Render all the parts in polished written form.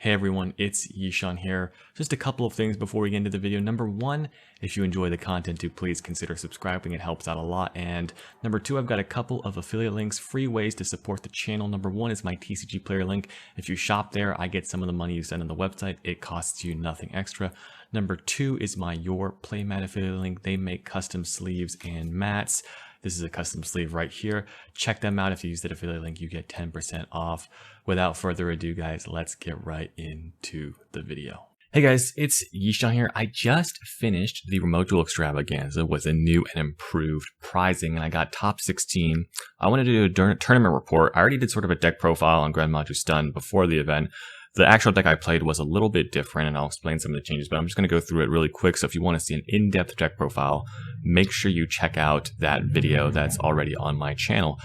Hey everyone, it's Yishan here. Just a couple of things before we get into the video. Number one, if you enjoy the content, do please consider subscribing. It helps out a lot. And number two, I've got a couple of affiliate links, free ways to support the channel. Number one is my TCG player link. If you shop there, I get some of the money you send on the website. It costs you nothing extra. Number two is my Your Playmat affiliate link. They make custom sleeves and mats. This is a custom sleeve right here. Check them out. If you use that affiliate link, you get 10% off. Without further ado, guys, let's get right into the video. Hey guys, it's Yishan here. I just finished the Remote Duel Extravaganza with a new and improved prizing, and I got top 16. I wanted to do a tournament report. I already did sort of a deck profile on Gren Maju Stun before the event. The actual deck I played was a little bit different, and I'll explain some of the changes, but I'm just going to go through it really quick. So if you want to see an in-depth deck profile, make sure you check out that video that's already on my channel.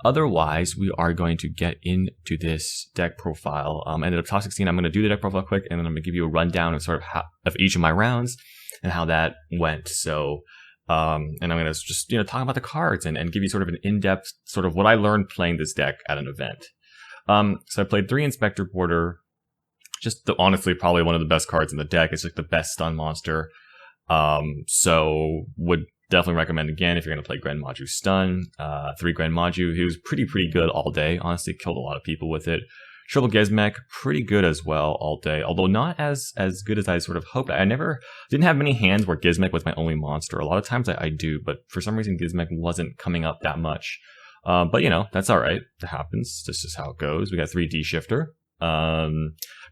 Otherwise, we are going to get into this deck profile. And at top 16, I'm going to do the deck profile quick, and then I'm going to give you a rundown of sort of of each of my rounds and how that went. So, and I'm going to just talk about the cards and give you sort of an in-depth sort of what I learned playing this deck at an event. So I played 3 Inspector Porter. Just honestly, probably one of the best cards in the deck. It's like the best stun monster. So would definitely recommend again if you're going to play Gren Maju Stun. 3 Gren Maju. He was pretty good all day. Honestly, killed a lot of people with it. Triple Gizmek, pretty good as well all day. Although not as good as I sort of hoped. I didn't have many hands where Gizmek was my only monster. A lot of times I do, but for some reason Gizmek wasn't coming up that much. But that's all right. It happens. This is how it goes. We got 3 D Shifter.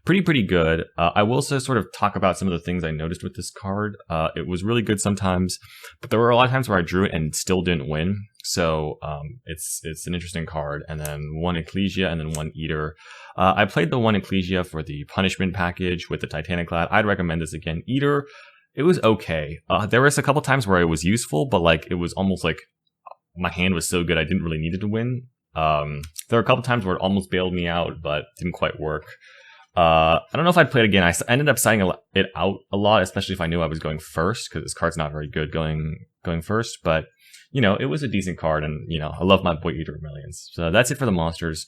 Pretty good. I will also sort of talk about some of the things I noticed with this card. It was really good sometimes, but there were a lot of times where I drew it and still didn't win. So it's an interesting card. And then 1 Ecclesia and then 1 Eater. I played the 1 Ecclesia for the punishment package with the Titanic Clad. I'd recommend this again. Eater, it was okay. There was a couple times where it was useful, but like it was almost like my hand was so good I didn't really need it to win. There were a couple times where it almost bailed me out, but didn't quite work. I don't know if I'd play it again. I ended up signing it out a lot, especially if I knew I was going first, because this card's not very good going first. But it was a decent card, and I love my boy Eater of Millions. So that's it for the monsters.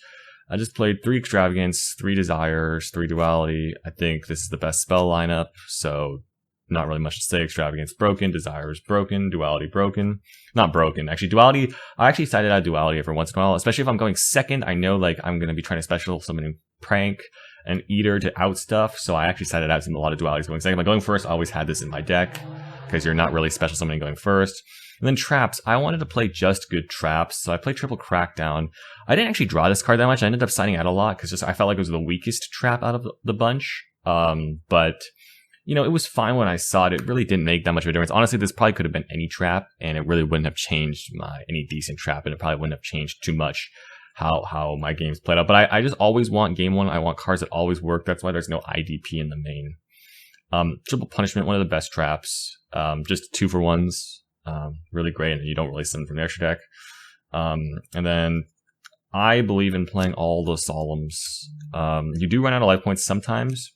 I just played 3 Extravagance, 3 Desires, 3 Duality. I think this is the best spell lineup, so not really much to say. Extravagance broken, Desires broken, Duality broken. Not broken. Actually, Duality, I actually sided out Duality every once in a while, especially if I'm going second. I know like I'm going to be trying to special summon Prank and Eater to out stuff, so I actually sided out a lot of Dualities going second. But going first, I always had this in my deck, because you're not really special summoning going first. And then Traps, I wanted to play just good Traps, so I played Triple Crackdown. I didn't actually draw this card that much. I ended up siding out a lot, because I felt like it was the weakest Trap out of the bunch. But it was fine when I saw it. It really didn't make that much of a difference. Honestly, this probably could have been any trap, and it really wouldn't have changed any decent trap, and it probably wouldn't have changed too much how my games played out. But I just always want game 1. I want cards that always work. That's why there's no IDP in the main. Triple Punishment, one of the best traps. Just 2-for-1s. Really great, and you don't really summon from the extra deck. And then I believe in playing all the Solemns. You do run out of life points sometimes,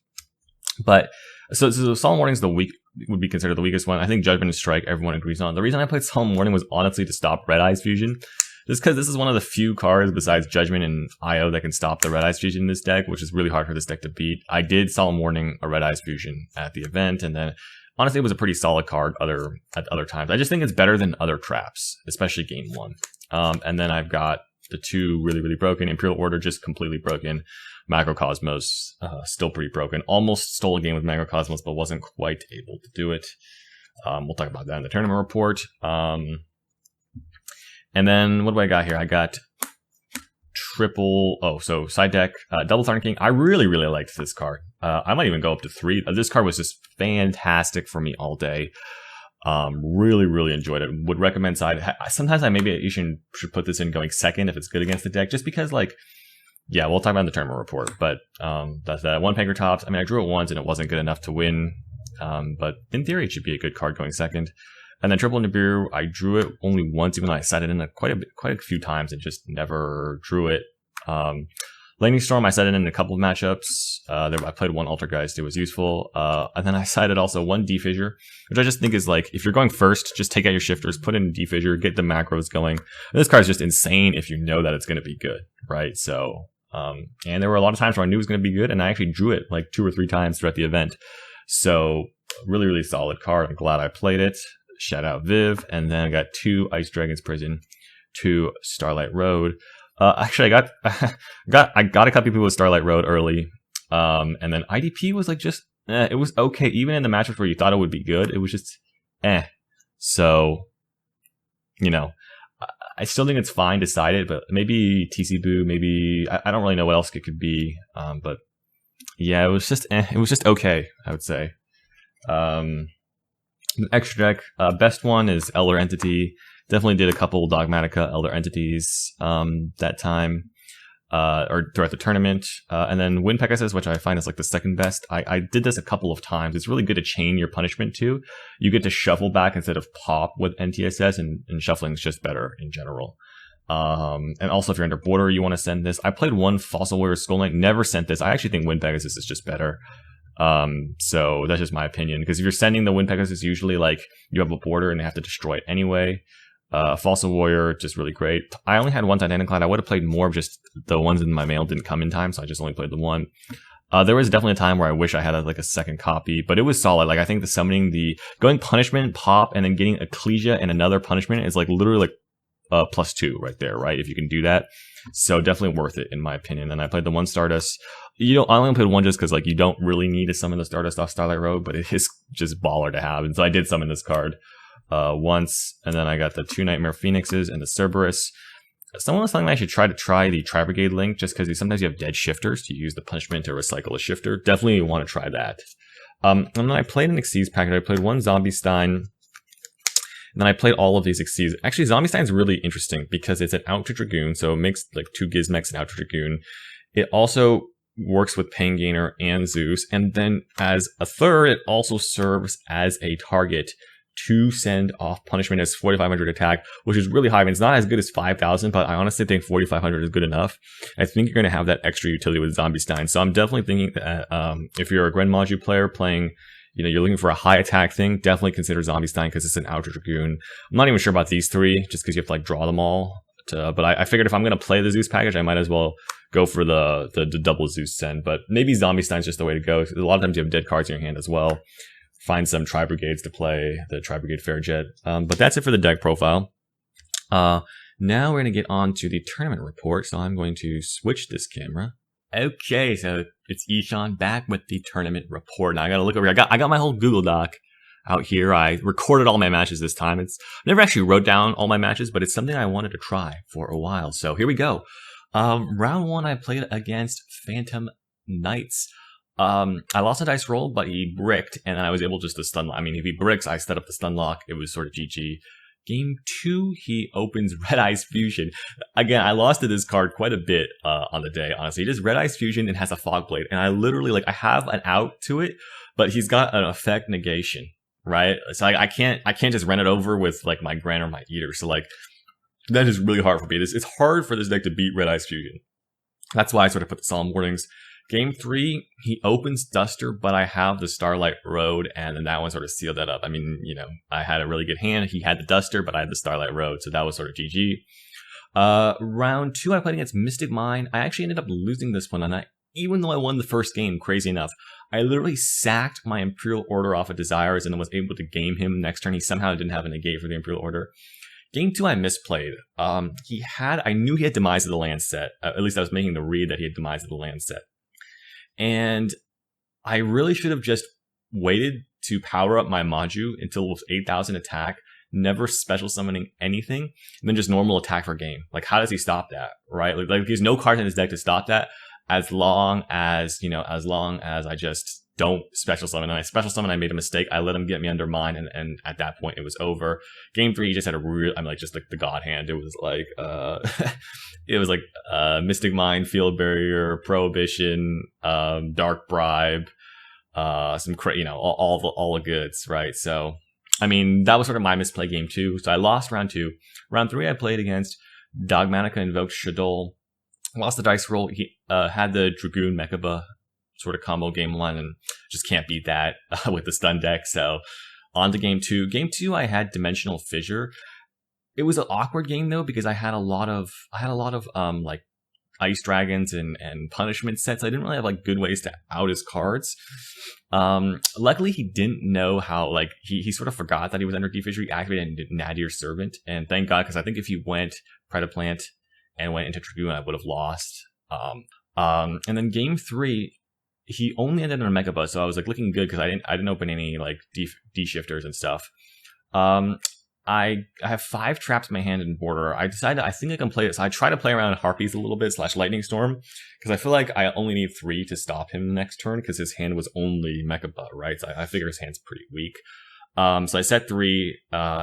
but so Solemn Warning is would be considered the weakest one. I think Judgment and Strike everyone agrees on. The reason I played Solemn Warning was honestly to stop Red Eyes Fusion. Just because this is one of the few cards besides Judgment and IO that can stop the Red Eyes Fusion in this deck, which is really hard for this deck to beat. I did Solemn Warning a Red Eyes Fusion at the event, and then honestly it was a pretty solid card at other times. I just think it's better than other traps, especially game 1. And then I've got the 2 really broken. Imperial Order just completely broken. Macrocosmos still pretty broken. Almost stole a game with Macrocosmos, but wasn't quite able to do it. We'll talk about that in the tournament report. And then what do I got here? I got so side deck, Double Thunder King. I really liked this card. I might even go up to 3. This card was just fantastic for me all day. Really enjoyed it. Would recommend side. Sometimes you should put this in going second if it's good against the deck, just because yeah, we'll talk about in the tournament report. But that's that. 1 Pankratops. I mean, I drew it once and it wasn't good enough to win. But in theory, it should be a good card going second. And then Triple Nibiru, I drew it only once, even though I set it in quite a few times and just never drew it. Lightning Storm, I set it in a couple of matchups. I played 1 Altergeist, it was useful. And then I cited also 1 D-Fissure, which I just think is like, if you're going first, just take out your shifters, put in D-Fissure, get the macros going. And this card is just insane if you know that it's going to be good, right? So And there were a lot of times where I knew it was going to be good, and I actually drew it like 2 or 3 times throughout the event. So really, really solid card. I'm glad I played it. Shout out Viv. And then I got 2 Ice Dragon's Prison, 2 Starlight Road. Actually, I got a couple people with Starlight Road early. And then IDP was like just, it was okay. Even in the matchups where you thought it would be good, it was just, So, you know, I still think it's fine, decided, but maybe TC Boo, maybe, I don't really know what else it could be. But yeah, it was just okay, I would say. Extra deck, best one is Elder Entity. Definitely did a couple Dogmatica Elder Entities, that time. Or throughout the tournament, and then Wind Pegasus, which I find is like the second best. I did this a couple of times. It's really good to chain your punishment to. You get to shuffle back instead of pop with NTSS, and shuffling is just better in general. And also if you're under border, you want to send this. I played one Fossil Warrior Skull Knight, never sent this. I actually think Wind Pegasus is just better. So that's just my opinion, because if you're sending the Wind Pegasus, usually like you have a border and they have to destroy it anyway. Fossil Warrior, just really great. I only had one Titanic Cloud. I would have played more, just the ones in my mail didn't come in time, so I just only played the one. There was definitely a time where I wish I had like a second copy, but it was solid. Like I think going punishment, pop, and then getting Ecclesia and another punishment is like literally like +2 right there, right? If you can do that. So definitely worth it in my opinion. And I played the one Stardust. I only played one just because like you don't really need to summon the Stardust off Starlight Road, but it is just baller to have. And so I did summon this card once, and then I got the 2 Nightmare Phoenixes and the Cerberus. Someone was telling me I should try the Tri-Brigade link, just because sometimes you have dead shifters to use the punishment to recycle a shifter. Definitely want to try that. And then I played an Xyz packet. I played one Zombie Stein, and then I played all of these Xyz. Actually, Zombie Stein's really interesting because it's an Outer Dragoon, so it makes like 2 Gizmecs and Outer Dragoon. It also works with Pain Gainer and Zeus, and then as a third, it also serves as a target to send off punishment as 4,500 attack, which is really high. I mean, it's not as good as 5,000, but I honestly think 4,500 is good enough. I think you're going to have that extra utility with Zombie Stein. So I'm definitely thinking that if you're a Gren Maju player playing, you're looking for a high attack thing, definitely consider Zombie Stein because it's an Outer Dragoon. I'm not even sure about these 3, just because you have to like draw them all. But I figured if I'm going to play the Zeus package, I might as well go for the double Zeus send. But maybe Zombie Stein's just the way to go. A lot of times you have dead cards in your hand as well. Find some Tri-Brigades to play, the Tri-Brigade Fairjet. But that's it for the deck profile. Now we're going to get on to the tournament report, so I'm going to switch this camera. Okay, so it's Yishan back with the tournament report. Now I got to look over here. I got my whole Google Doc out here. I recorded all my matches this time. I never actually wrote down all my matches, but it's something I wanted to try for a while. So here we go. Round 1, I played against Phantom Knights. I lost a dice roll, but he bricked, and then I was able just to stun lock. I mean, if he bricks, I set up the stun lock. It was sort of GG. Game 2, he opens Red Eyes Fusion. Again, I lost to this card quite a bit on the day, honestly. He does Red Eyes Fusion and has a Fog Blade, and I literally, I have an out to it, but he's got an effect negation, right? So I can't just run it over with, my Gren or my Eater. So, that is really hard for me. It's hard for this deck to beat Red Eyes Fusion. That's why I sort of put the Solemn Warnings. Game 3, he opens Duster, but I have the Starlight Road, and then that one sort of sealed that up. I mean, I had a really good hand. He had the Duster, but I had the Starlight Road, so that was sort of GG. Round 2, I played against Mystic Mind. I actually ended up losing this one, and even though I won the first game, crazy enough, I literally sacked my Imperial Order off of Desires and then was able to game him next turn. He somehow didn't have a negate for the Imperial Order. Game 2, I misplayed. I knew he had Demise of the Land set. At least I was making the read that he had Demise of the Land set. And I really should have just waited to power up my Maju until it was 8,000 attack, never special summoning anything, and then just normal attack for game. How does he stop that, right? There's no card in his deck to stop that as long as I just don't special summon. And I special summon, I made a mistake. I let him get me under mine, and at that point it was over. Game 3, he just had a real, just the God hand. It was Mystic Mind, Field Barrier, Prohibition, Dark Bribe, all the goods, right? So, that was sort of my misplay game 2. So I lost round 2. Round 3, I played against Dogmatica Invoked Shadol. Lost the dice roll. He had the Dragoon Mechaba sort of combo game 1, and just can't beat that with the stun deck. So on to game 2. Game 2, I had Dimensional Fissure. It was an awkward game though, because I had a lot of ice dragons and punishment sets. I didn't really have like good ways to out his cards. Luckily he didn't know how, like, he sort of forgot that he was under D-Fissure. He activated Nadir Servant, and thank God, because I think if he went Predaplant and went into Dragoon, I would have lost. And then game 3, he only ended on a Mega Buzz, so I was like looking good because I didn't open any like D shifters and stuff. I have 5 traps in my hand in border. I decided I think I can play this. I try to play around Harpies a little bit / Lightning Storm, because I feel like I only need 3 to stop him the next turn, because his hand was only Mecha Butt, right? So I figure his hand's pretty weak. So I set 3.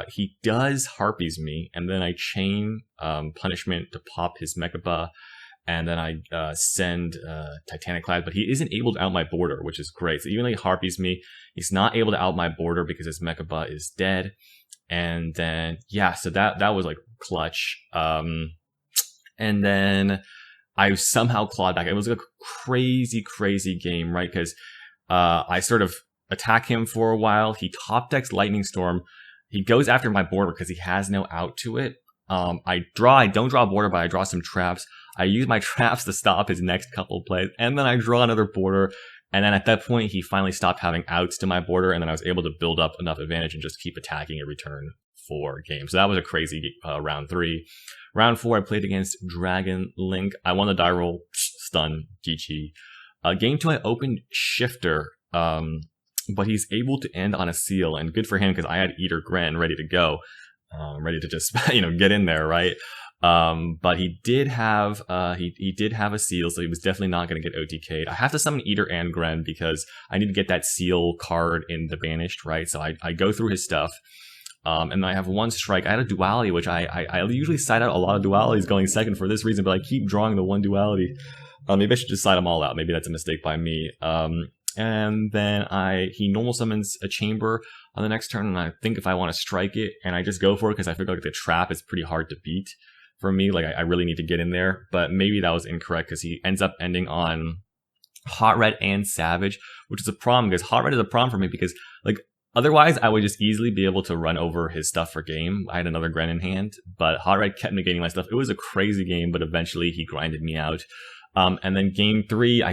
He does Harpies me, and then I chain Punishment to pop his Mecha Butt, and then I send Titanic Cloud, but he isn't able to out my border, which is great. So even though he Harpies me, he's not able to out my border because his Mecha Butt is dead. And then, yeah, so that was like clutch. And then I somehow clawed back. It was a crazy game, right? Because I sort of attack him for a while. He top decks Lightning Storm. He goes after my border because he has no out to it. I don't draw a border, but I draw some traps. I use my traps to stop his next couple plays, and then I draw another border. And then at that point, he finally stopped having outs to my border, and then I was able to build up enough advantage and just keep attacking every turn for game. So that was a crazy round 3. Round 4, I played against Dragon Link. I won the die roll, stun, GG. Game 2, I opened Shifter, but he's able to end on a seal, and good for him because I had Eater Gren ready to go, ready to just get in there, right? But he did have he did have a seal, so he was definitely not going to get OTK'd. I have to summon Eater and Gren because I need to get that seal card in the Banished, right? So I go through his stuff, and I have 1 strike. I had a duality, which I usually side out a lot of dualities going second for this reason, but I keep drawing the 1 duality. Maybe I should just side them all out. Maybe that's a mistake by me. And then he normal summons a chamber on the next turn, and I think if I want to strike it, and I just go for it because I figure like the trap is pretty hard to beat. For me, like I really need to get in there, but maybe that was incorrect because he ends up ending on Hot Red and Savage, which is a problem because Hot Red is a problem for me because like otherwise I would just easily be able to run over his stuff for game. I had another Gren in hand, but Hot Red kept negating my stuff. It was a crazy game, but eventually he grinded me out. And then game 3,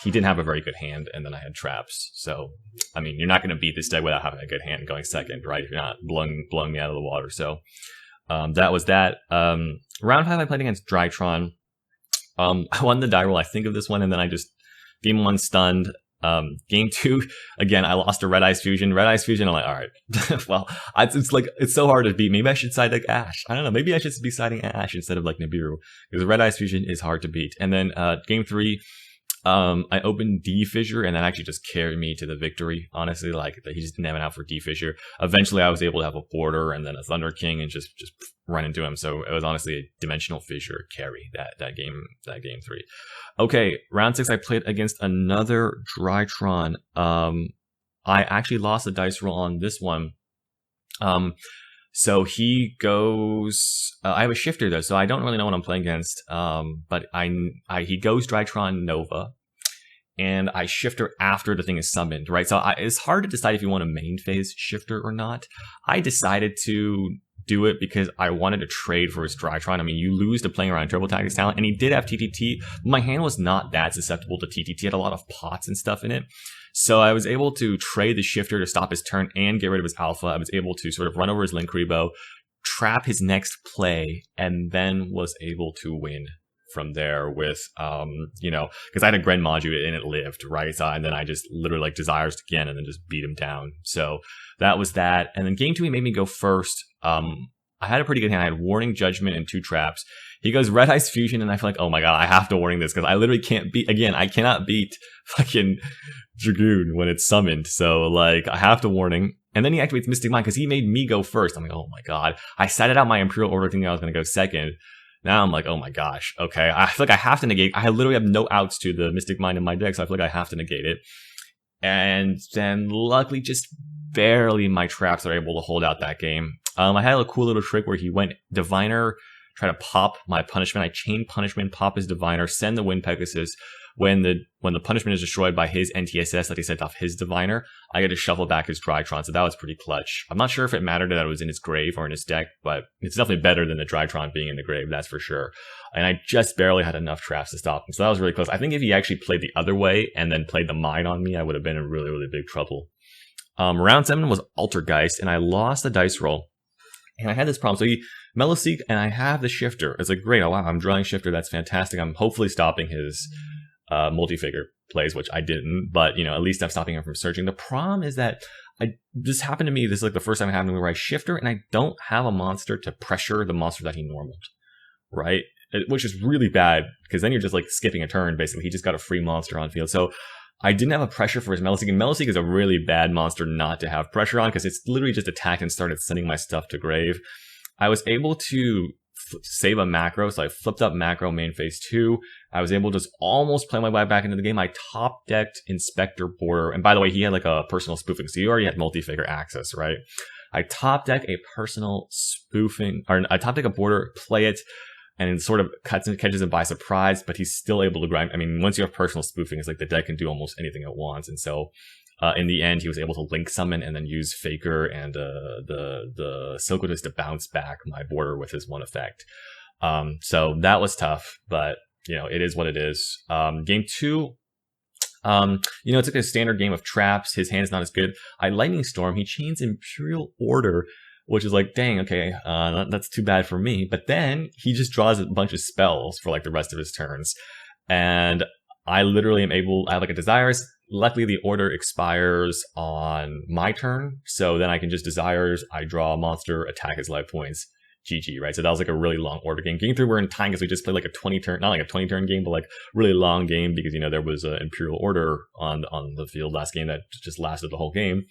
he didn't have a very good hand, and then I had traps. So, I mean, you're not going to beat this deck without having a good hand going second, right? If you're not blowing me out of the water. So, that was that. Round 5, I played against Drytron. I won the die roll, I think, of this one, and then I just game 1 stunned. Game 2, again, I lost to Red Eyes Fusion. Red Eyes Fusion, I'm like, all right, well, it's so hard to beat. Maybe I should side like Ash. I don't know. Maybe I should be siding Ash instead of like Nibiru because Red Eyes Fusion is hard to beat. And then game 3, I opened D-Fissure, and that actually just carried me to the victory. Honestly, like he just didn't have an out for D-Fissure. Eventually, I was able to have a border and then a Thunder King and just run into him. So it was honestly a Dimensional Fissure carry that game 3. Okay, round 6, I played against another Drytron. I actually lost the dice roll on this one. So he goes. I have a shifter though, so I don't really know what I'm playing against. But he goes Drytron Nova, and I shifter after the thing is summoned, right? So it's hard to decide if you want a main phase shifter or not. I decided to do it because I wanted to trade for his Drytron. I mean, you lose to playing around Turbo Tactics talent, and he did have TTT, but my hand was not that susceptible to TTT. It had a lot of pots and stuff in it. So I was able to trade the shifter to stop his turn and get rid of his alpha. I was able to sort of run over his Linkuriboh, trap his next play, and then was able to win from there with, because I had a Gren Maju and it lived, right? So, and then I just literally like Desires again and then just beat him down. So that was that. And then game 2, he made me go first. I had a pretty good hand. I had Warning, Judgment, and 2 traps. He goes Red Eyes Fusion, and I feel like, oh my god, I have to warning this because I literally can't beat, again, I cannot beat fucking Dragoon when it's summoned. So, like, I have to warning. And then he activates Mystic Mind because he made me go first. I'm like, oh my god. I set it out my Imperial Order thinking I was going to go second. Now I'm like, oh my gosh, okay. I feel like I have to negate. I literally have no outs to the Mystic Mind in my deck, so I feel like I have to negate it. And then, luckily, just barely my traps are able to hold out that game. I had a cool little trick where he went Diviner, try to pop my Punishment. I chain Punishment, pop his Diviner, send the Wind Pegasus, when the punishment is destroyed by his NTSS that he sent off his diviner, I get to shuffle back his Drytron, so that was pretty clutch. I'm not sure if it mattered that it was in his grave or in his deck, but it's definitely better than the Drytron being in the grave, that's for sure. And I just barely had enough traps to stop him, so that was really close. I think if he actually played the other way and then played the mine on me, I would have been in really, really big trouble. Round 7 was Altergeist, and I lost the dice roll. And I had this problem. So he Melffy, and I have the shifter. It's like, great, oh wow, I'm drawing shifter, that's fantastic. I'm hopefully stopping his multi-figure plays, which I didn't, but you know, at least I'm stopping him from searching. The problem is that this happened to me, this is like the first time it happened to me where I shifter and I don't have a monster to pressure the monster that he normaled, right? Which is really bad, because then you're just like skipping a turn, basically. He just got a free monster on field. So I didn't have a pressure for his Melffy, and Melffy is a really bad monster not to have pressure on, because it's literally just attacked and started sending my stuff to grave. I was able to save a macro, so I flipped up macro main phase 2. I was able to just almost play my way back into the game. I top decked Inspector Border, and by the way, he had like a personal spoofing, so you already had multi-figure access, right? I top deck a personal spoofing, or I top deck a border, play it, and it sort of catches him by surprise, but he's still able to grind. I mean, once you have personal spoofing, it's like the deck can do almost anything it wants. And so in the end, he was able to link summon and then use Faker and the Silkwood to bounce back my border with his one effect. So that was tough, but you know, it is what it is. Game 2, you know, it's like a standard game of traps. His hand's not as good. I Lightning Storm. He chains Imperial Order, which is like, dang, okay, that's too bad for me. But then he just draws a bunch of spells for like the rest of his turns. And I literally am able, I have like a Desires. Luckily, the order expires on my turn. So then I can just Desires, I draw a monster, attack his life points, GG, right? So that was like a really long order game. Game 3, we're in time because we just played like a 20 turn, not like a 20 turn game, but like really long game because, you know, there was an Imperial Order on the field last game that just lasted the whole game.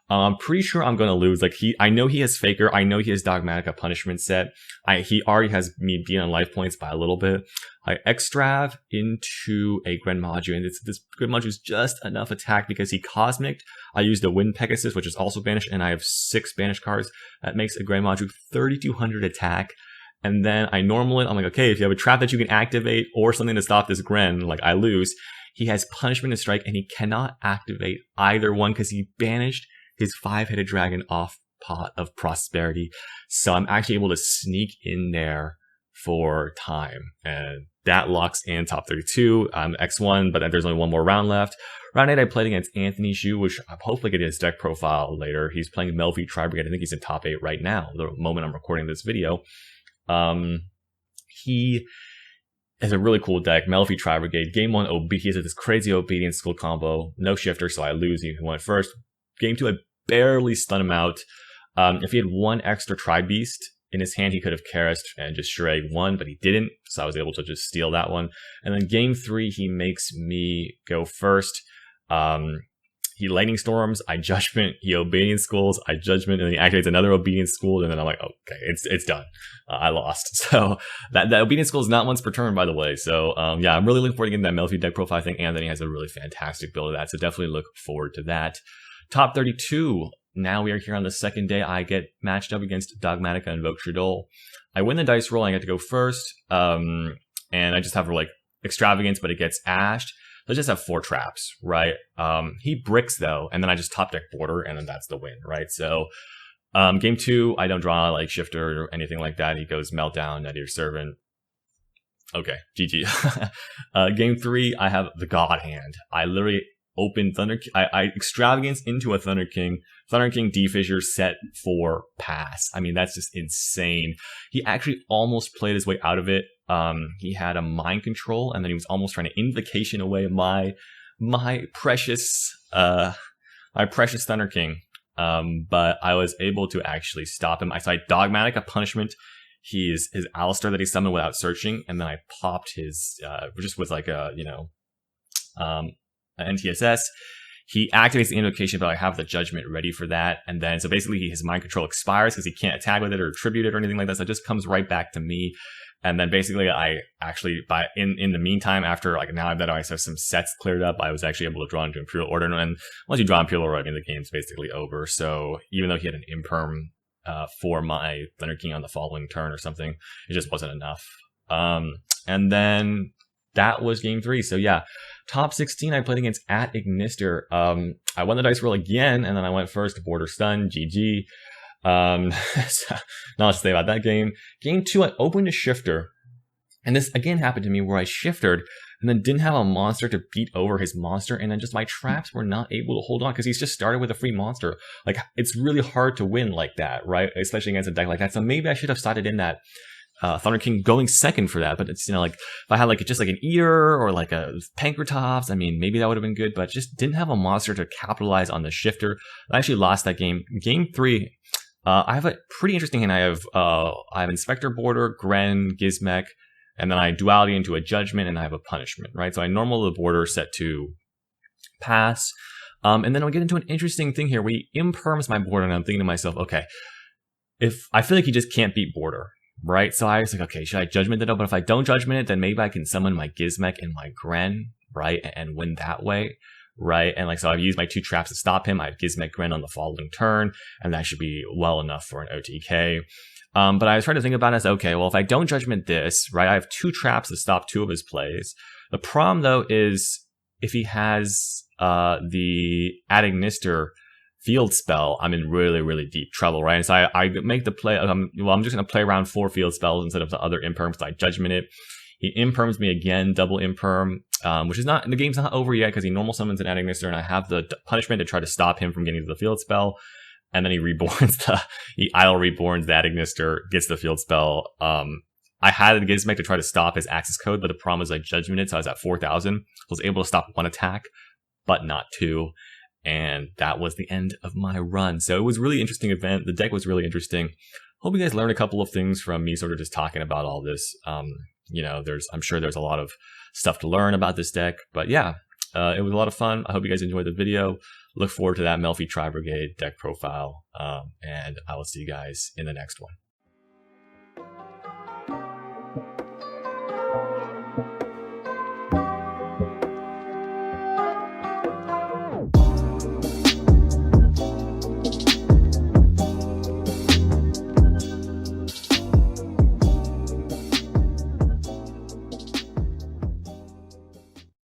I'm pretty sure I'm going to lose. Like I know he has Faker. I know he has Dogmatica punishment set. He already has me being on life points by a little bit. I extrav into a Gren Maju, and this Gren Maju is just enough attack because he Cosmic. I used a Wind Pegasus, which is also banished, and I have 6 banished cards. That makes a Gren Maju 3,200 attack. And then I normal it. I'm like, okay, if you have a trap that you can activate or something to stop this Gren, like I lose. He has punishment and strike, and he cannot activate either one because he banished his 5-headed dragon off Pot of Prosperity. So I'm actually able to sneak in there for time. And that locks in top 32. I'm X1, but there's only one more round left. Round 8, I played against Anthony Xu, which I'm hopefully getting his deck profile later. He's playing Melffy Tri-Brigade. I think he's in top 8 right now, the moment I'm recording this video. He has a really cool deck, Melffy Tri-Brigade. Game 1, he has this crazy Obedience School combo. No shifter, so I lose. He went first. Game 2, I barely stun him out. If he had one extra Tri-Beast in his hand, he could have Karist and just Shreg 1, but he didn't, so I was able to just steal that one. And then game 3, he makes me go first. He Lightning Storms, I Judgment, he Obedience Schools, I Judgment, and then he activates another Obedience School, and then I'm like, okay, it's done. I lost. So that Obedience School is not once per turn, by the way. So yeah, I'm really looking forward to getting that Melffy deck profile. I think Anthony has a really fantastic build of that, so definitely look forward to that. Top 32. Now we are here on the second day. I get matched up against Dogmatica and Invoke Shadol. I win the dice roll. I get to go first. And I just have like Extravagance, but it gets ashed. So I just have 4 traps, right? He bricks though, and then I just top deck Border, and then that's the win, right? So game 2, I don't draw like Shifter or anything like that. He goes Meltdown, Nadir Servant. Okay, GG. Game 3, I have the God Hand. I literally open Thunder. I Extravagance into a Thunder King. Thunder King D-Fissure set for pass. I mean, that's just insane. He actually almost played his way out of it. He had a Mind Control, and then he was almost trying to Invocation away my precious Thunder King. But I was able to actually stop him. So I Dogmatic punishment. His Alistar that he summoned without searching, and then I popped his just with like a NTSS. He activates the invocation, but I have the Judgment ready for that. And then, so basically his Mind Control expires because he can't attack with it or tribute it or anything like that. So it just comes right back to me. And then basically I actually, in the meantime, after like now that I have some sets cleared up, I was actually able to draw into Imperial Order. And once you draw Imperial Order, I mean, the game's basically over. So even though he had an Imperm for my Thunder King on the following turn or something, it just wasn't enough. And then that was game 3. So yeah, top 16 I played against at Ignister. I won the dice roll again, and then I went first, border stun, GG. So, not much to say about that game. Game 2, I opened a shifter. And this again happened to me where I shifted and then didn't have a monster to beat over his monster. And then just my traps were not able to hold on because he's just started with a free monster. Like, it's really hard to win like that, right? Especially against a deck like that. So maybe I should have started in that Thunder King going second for that. But it's, you know, like if I had like just like an Eater or like a Pankratops, I mean, maybe that would have been good, but just didn't have a monster to capitalize on the shifter. I actually lost that game. Game 3, I have a pretty interesting hand. I have Inspector Border, Gren, Gizmek, and then I duality into a Judgment, and I have a Punishment, right? So I normal the border set to pass. And then I'll get into an interesting thing here where he imperms my border, and I'm thinking to myself, okay, if I feel like he just can't beat border, right? So I was like, okay, should I Judgment it up? But if I don't Judgment it, then maybe I can summon my Gizmek and my Gren, right? And win that way, right? And like, so I've used my 2 traps to stop him. I have Gizmek Gren on the following turn, and that should be well enough for an OTK. But I was trying to think about it as, okay, well, if I don't Judgment this, right, I have 2 traps to stop 2 of his plays. The problem, though, is if he has the Ad Ignister field spell, I'm in really, really deep trouble, right? And so I make the play, I'm just going to play around 4 field spells instead of the other imperms. So I Judgment it. He imperms me again, double imperm, which is not, the game's not over yet because he normal summons an Ad Ignister, and I have the punishment to try to stop him from getting to the field spell. And then he reborns he idle reborns that Ignister, gets the field spell. I had the Gizmek to try to stop his Axis Code, but the problem is I Judgment it, so I was at 4,000. I was able to stop 1 attack, but not 2. And that was the end of my run. So it was a really interesting event. The deck was really interesting. Hope you guys learned a couple of things from me sort of just talking about all this. You know, I'm sure there's a lot of stuff to learn about this deck, but yeah, it was a lot of fun. I hope you guys enjoyed the video. Look forward to that Melffy Tri-Brigade deck profile, and I will see you guys in the next one.